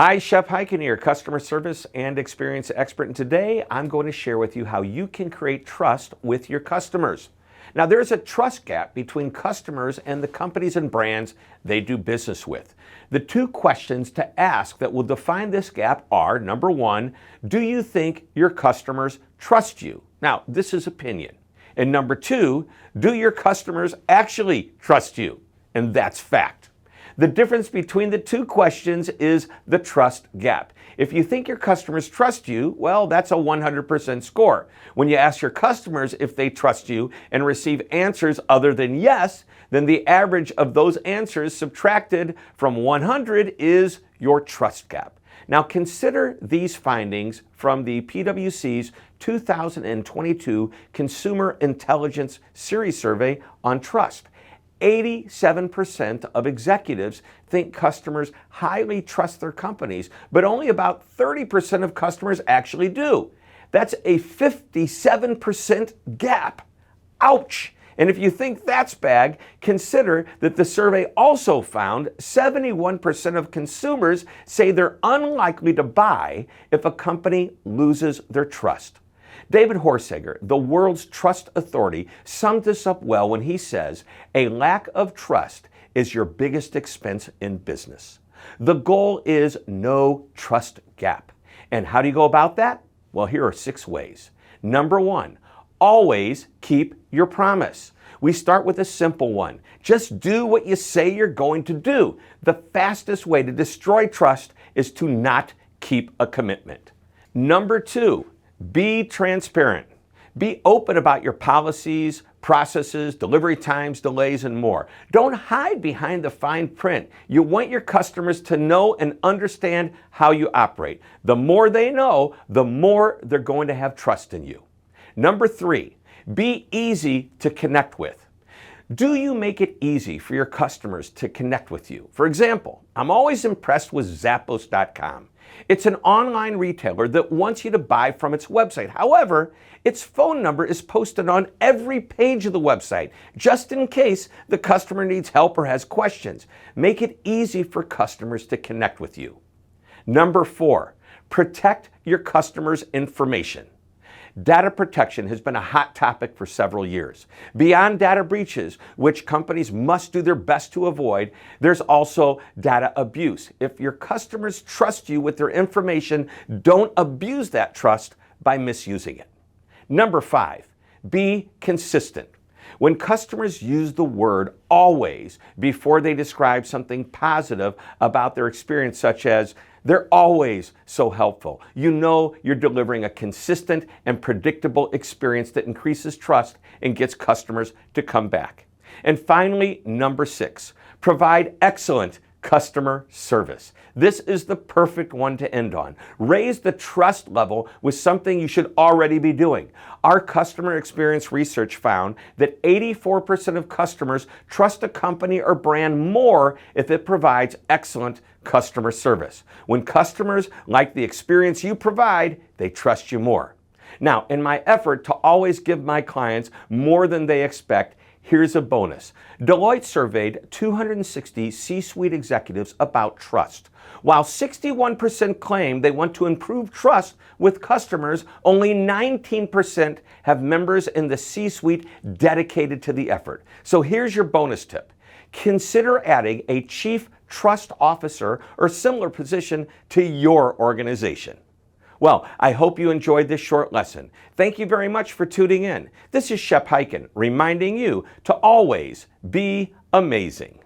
Hi, Shep Hyken here, customer service and experience expert. And today I'm going to share with you how you can create trust with your customers. Now, there's a trust gap between customers and the companies and brands they do business with. The two questions to ask that will define this gap are, number one, do you think your customers trust you? Now, this is opinion. And number two, do your customers actually trust you? And that's fact. The difference between the two questions is the trust gap. If you think your customers trust you, well, that's a 100% score. When you ask your customers if they trust you and receive answers other than yes, then the average of those answers subtracted from 100 is your trust gap. Now consider these findings from the PwC's 2022 Consumer Intelligence Series Survey on trust. 87% of executives think customers highly trust their companies, but only about 30% of customers actually do. That's a 57% gap. Ouch! And if you think that's bad, consider that the survey also found 71% of consumers say they're unlikely to buy if a company loses their trust. David Horsager, the world's trust authority, summed this up well when he says, a lack of trust is your biggest expense in business. The goal is no trust gap. And how do you go about that? Well, here are 6 ways. Number 1, always keep your promise. We start with a simple one. Just do what you say you're going to do. The fastest way to destroy trust is to not keep a commitment. Number 2, be transparent. Be open about your policies, processes, delivery times, delays, and more. Don't hide behind the fine print. You want your customers to know and understand how you operate. The more they know, the more they're going to have trust in you. Number 3, be easy to connect with. Do you make it easy for your customers to connect with you? For example, I'm always impressed with Zappos.com. It's an online retailer that wants you to buy from its website. However, its phone number is posted on every page of the website, just in case the customer needs help or has questions. Make it easy for customers to connect with you. Number 4, protect your customers' information. Data protection has been a hot topic for several years. Beyond data breaches, which companies must do their best to avoid, there's also data abuse. If your customers trust you with their information, don't abuse that trust by misusing it. Number 5, be consistent. When customers use the word always before they describe something positive about their experience, such as, they're always so helpful, you know you're delivering a consistent and predictable experience that increases trust and gets customers to come back. And finally, number 6, provide excellent customer service. This is the perfect one to end on. Raise the trust level with something you should already be doing. Our customer experience research found that 84% of customers trust a company or brand more if it provides excellent customer service. When customers like the experience you provide, they trust you more. Now, in my effort to always give my clients more than they expect, here's a bonus. Deloitte surveyed 260 C-suite executives about trust. While 61% claim they want to improve trust with customers, only 19% have members in the C-suite dedicated to the effort. So here's your bonus tip. Consider adding a chief trust officer or similar position to your organization. Well, I hope you enjoyed this short lesson. Thank you very much for tuning in. This is Shep Hyken reminding you to always be amazing.